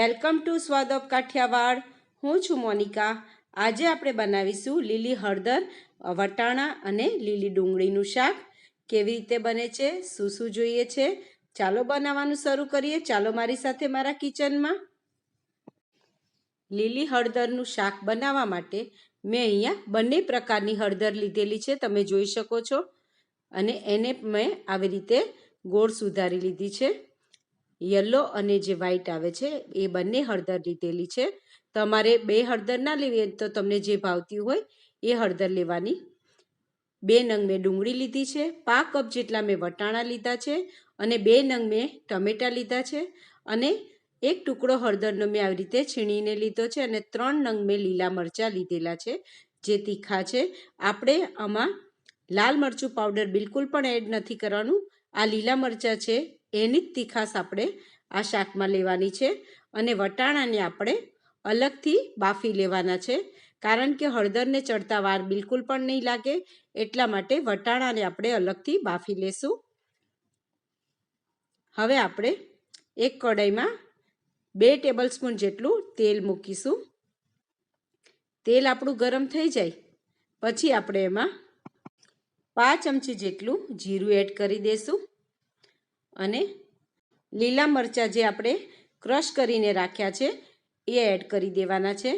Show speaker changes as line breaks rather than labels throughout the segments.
Welcome to સ્વાદ of Kathiawad. હું છું મોનિકા। આજે આપણે બનાવીશું લીલી હળદર, વટાણા અને લીલી ડુંગળીનું શાક। કેવી રીતે બને છે, શું શું જોઈએ છે, ચાલો બનાવવાનું શરૂ કરીએ। ચાલો મારી સાથે મારા કિચનમાં। લીલી હળદરનું શાક બનાવવા માટે મેં અહીંયા બંને પ્રકારની હળદર લીધેલી છે, તમે જોઈ શકો છો। અને એને મેં આવી રીતે ગોળ સુધારી લીધી છે। યલો અને જે વ્હાઈટ આવે છે એ બંને હળદર લીધેલી છે। તમારે બે હળદર ના લેવી તો તમને જે ભાવતી હોય એ હળદર લેવાની। 2 નંગ મેં ડુંગળી લીધી છે, 5 કપ જેટલા મેં વટાણા લીધા છે અને 2 નંગ મેં ટમેટા લીધા છે અને એક ટુકડો હળદરનો મેં આવી રીતે છીણીને લીધો છે અને 3 નંગ મેં લીલા મરચાં લીધેલા છે જે તીખા છે। આપણે આમાં લાલ મરચું પાવડર બિલકુલ પણ એડ નથી કરવાનું। આ લીલા મરચાં છે એની જ તીખાશ આપણે આ શાકમાં લેવાની છે। અને વટાણાને આપણે અલગથી બાફી લેવાના છે, કારણ કે હળદરને ચડતા વાર બિલકુલ પણ નહીં લાગે, એટલા માટે વટાણાને આપણે અલગથી બાફી લેશું। હવે આપણે એક કઢાઈમાં 2 ટેબલ સ્પૂન જેટલું તેલ મૂકીશું। તેલ આપણું ગરમ થઈ જાય પછી આપણે એમાં 5 ચમચી જેટલું જીરું એડ કરી દઈશું અને લીલા મરચાં જે આપણે ક્રશ કરીને રાખ્યા છે એ એડ કરી દેવાના છે।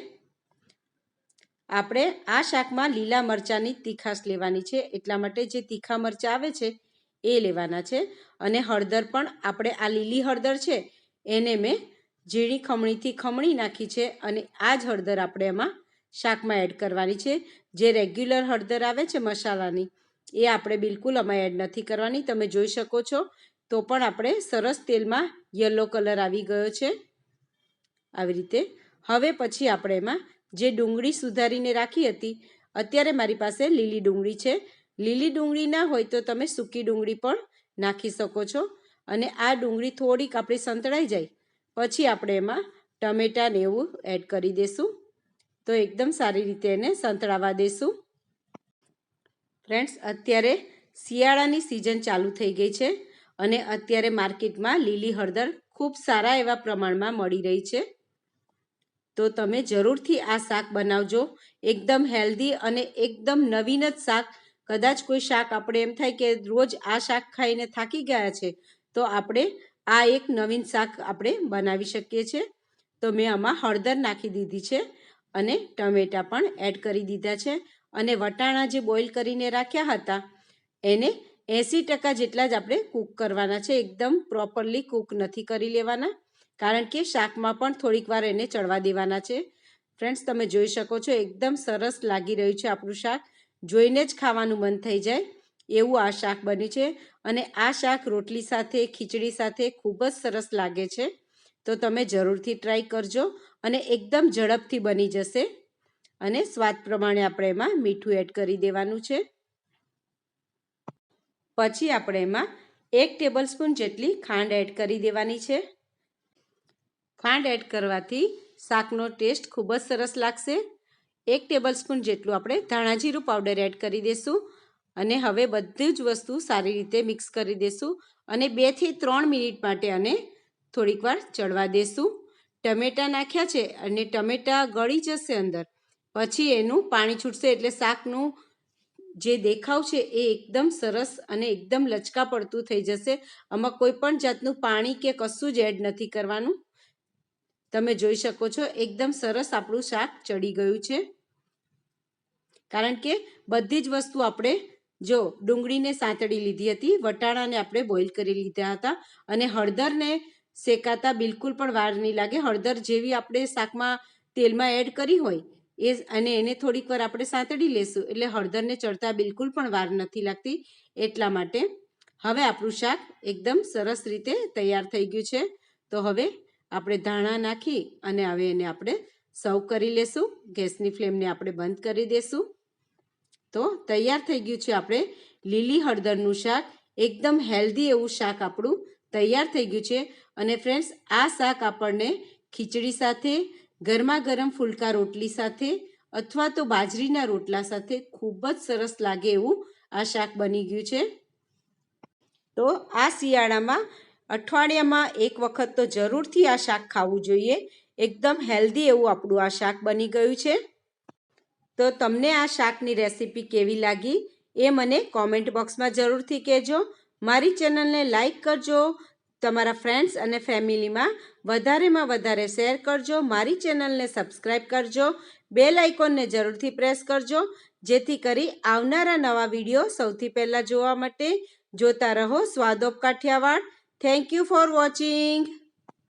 આપણે આ શાકમાં લીલા મરચાંની તીખાશ લેવાની છે, એટલા માટે જે તીખા મરચાં આવે છે એ લેવાના છે। અને હળદર પણ આપણે આ લીલી હળદર છે એને મેં ઝીણી ખમણીથી ખમણી નાખી છે અને આ જ હળદર આપણે એમાં શાકમાં એડ કરવાની છે। જે રેગ્યુલર હળદર આવે છે મસાલાની એ આપણે બિલકુલ આમાં એડ નથી કરવાની। તમે જોઈ શકો છો તો પણ આપણે સરસ તેલમાં યલો કલર આવી ગયો છે આવી રીતે। હવે પછી આપણે એમાં જે ડુંગળી સુધારીને રાખી હતી, અત્યારે મારી પાસે લીલી ડુંગળી છે, લીલી ડુંગળી ના હોય તો તમે સૂકી ડુંગળી પણ નાખી શકો છો। અને આ ડુંગળી થોડીક આપણી સંતળાઈ જાય પછી આપણે એમાં ટમેટા ને એવું એડ કરી દઈશું, તો એકદમ સારી રીતે એને સંતળાવા દઈશું। ફ્રેન્ડ્સ, અત્યારે શિયાળાની સિઝન ચાલુ થઈ ગઈ છે અને અત્યારે માર્કેટમાં લીલી હળદર ખૂબ સારા એવા પ્રમાણમાં મળી રહી છે, તો તમે જરૂરથી આ શાક બનાવજો। એકદમ હેલ્ધી અને એકદમ નવીન જ શાક। કદાચ કોઈ શાક આપણે એમ થાય કે રોજ આ શાક ખાઈને થાકી ગયા છે તો આપણે આ એક નવીન શાક આપણે બનાવી શકીએ છીએ। તો મેં આમાં હળદર નાખી દીધી છે અને ટમેટા પણ એડ કરી દીધા છે અને વટાણા જે બોઇલ કરીને રાખ્યા હતા એને 80% જેટલા જ આપણે કૂક કરવાના છે, એકદમ પ્રોપરલી કૂક નથી કરી લેવાના, કારણ કે શાકમાં પણ થોડીક વાર એને ચડવા દેવાના છે। ફ્રેન્ડ્સ, તમે જોઈ શકો છો એકદમ સરસ લાગી રહ્યું છે આપણું શાક, જોઈને જ ખાવાનું મન થઈ જાય એવું આ શાક બન્યું છે। અને આ શાક રોટલી સાથે, ખીચડી સાથે ખૂબ જ સરસ લાગે છે, તો તમે જરૂરથી ટ્રાય કરજો અને એકદમ ઝડપથી બની જશે। અને સ્વાદ પ્રમાણે આપણે એમાં મીઠું એડ કરી દેવાનું છે। પછી આપણે એમાં 1 ટેબલ સ્પૂન જેટલી ખાંડ એડ કરી દેવાની છે। ખાંડ એડ કરવાથી શાકનો ટેસ્ટ ખૂબ જ સરસ લાગશે। 1 ટેબલ સ્પૂન જેટલું આપણે ધાણા જીરું પાવડર એડ કરી દઈશું અને હવે બધી જ વસ્તુ સારી રીતે મિક્સ કરી દઈશું અને 2 થી 3 મિનિટ માટે આને થોડીક વાર ચડવા દઈશું। ટમેટા નાખ્યા છે અને ટમેટા ગળી જશે અંદર પછી એનું પાણી છૂટશે, એટલે શાકનું જે દેખાવ છે એ એકદમ સરસ અને એકદમ લચકા પડતું થઈ જશે। આમાં કોઈ પણ જાતનું પાણી કે કશું જ એડ નથી કરવાનું। તમે જોઈ શકો છો એકદમ સરસ આપણું શાક ચડી ગયું છે, કારણ કે બધી જ વસ્તુ આપણે જો ડુંગળીને સાંતળી લીધી હતી, વટાણાને આપણે બોઇલ કરી લીધા હતા અને હળદરને શેકાતા બિલકુલ પણ વાર નહીં લાગે। હળદર જેવી આપણે શાકમાં તેલમાં એડ કરી હોય એ અને એને થોડીક વાર આપણે સાંતળી લેશું એટલે હળદરને ચડતા બિલકુલ પણ વાર નથી લાગતી, એટલા માટે। હવે આપણું શાક એકદમ સરસ રીતે તૈયાર થઈ ગયું છે, તો હવે આપણે ધાણા નાખી અને હવે એને આપણે સર્વ કરી લેશું। ગેસની ફ્લેમને આપણે બંધ કરી દઈશું। તો તૈયાર થઈ ગયું છે આપણે લીલી હળદરનું શાક, એકદમ હેલ્ધી એવું શાક આપણું તૈયાર થઈ ગયું છે। અને ફ્રેન્ડ્સ, આ શાક આપણને ખીચડી સાથે, ગરમા ગરમ ફુલકા રોટલી સાથે અથવા તો બાજરીના રોટલા સાથે ખૂબ જ સરસ લાગે એવું આ શાક બની ગયું છે। તો આ શિયાળામાં અઠવાડિયામાં એક વખત તો જરૂરથી આ શાક ખાવું જોઈએ. એકદમ હેલ્ધી એવું આપણું આ શાક બની ગયું છે. તો તમને આ શાકની રેસીપી કેવી લાગી એ મને કોમેન્ટ બોક્સમાં જરૂરથી કહેજો. મારી ચેનલને લાઈક કરજો, તમારા ફ્રેન્ડ્સ અને ફેમિલીમાં વધારેમાં વધારે શેર કરજો. મારી ચેનલને સબસ્ક્રાઈબ કરજો, બેલ આઇકોનને જરૂરથી પ્રેસ કરજો, જેથી કરી આવનારા નવા વિડીયો સૌથી પહેલાં જોવા માટે જોતા રહો સ્વાદ of Kathiawad. Thank you for watching.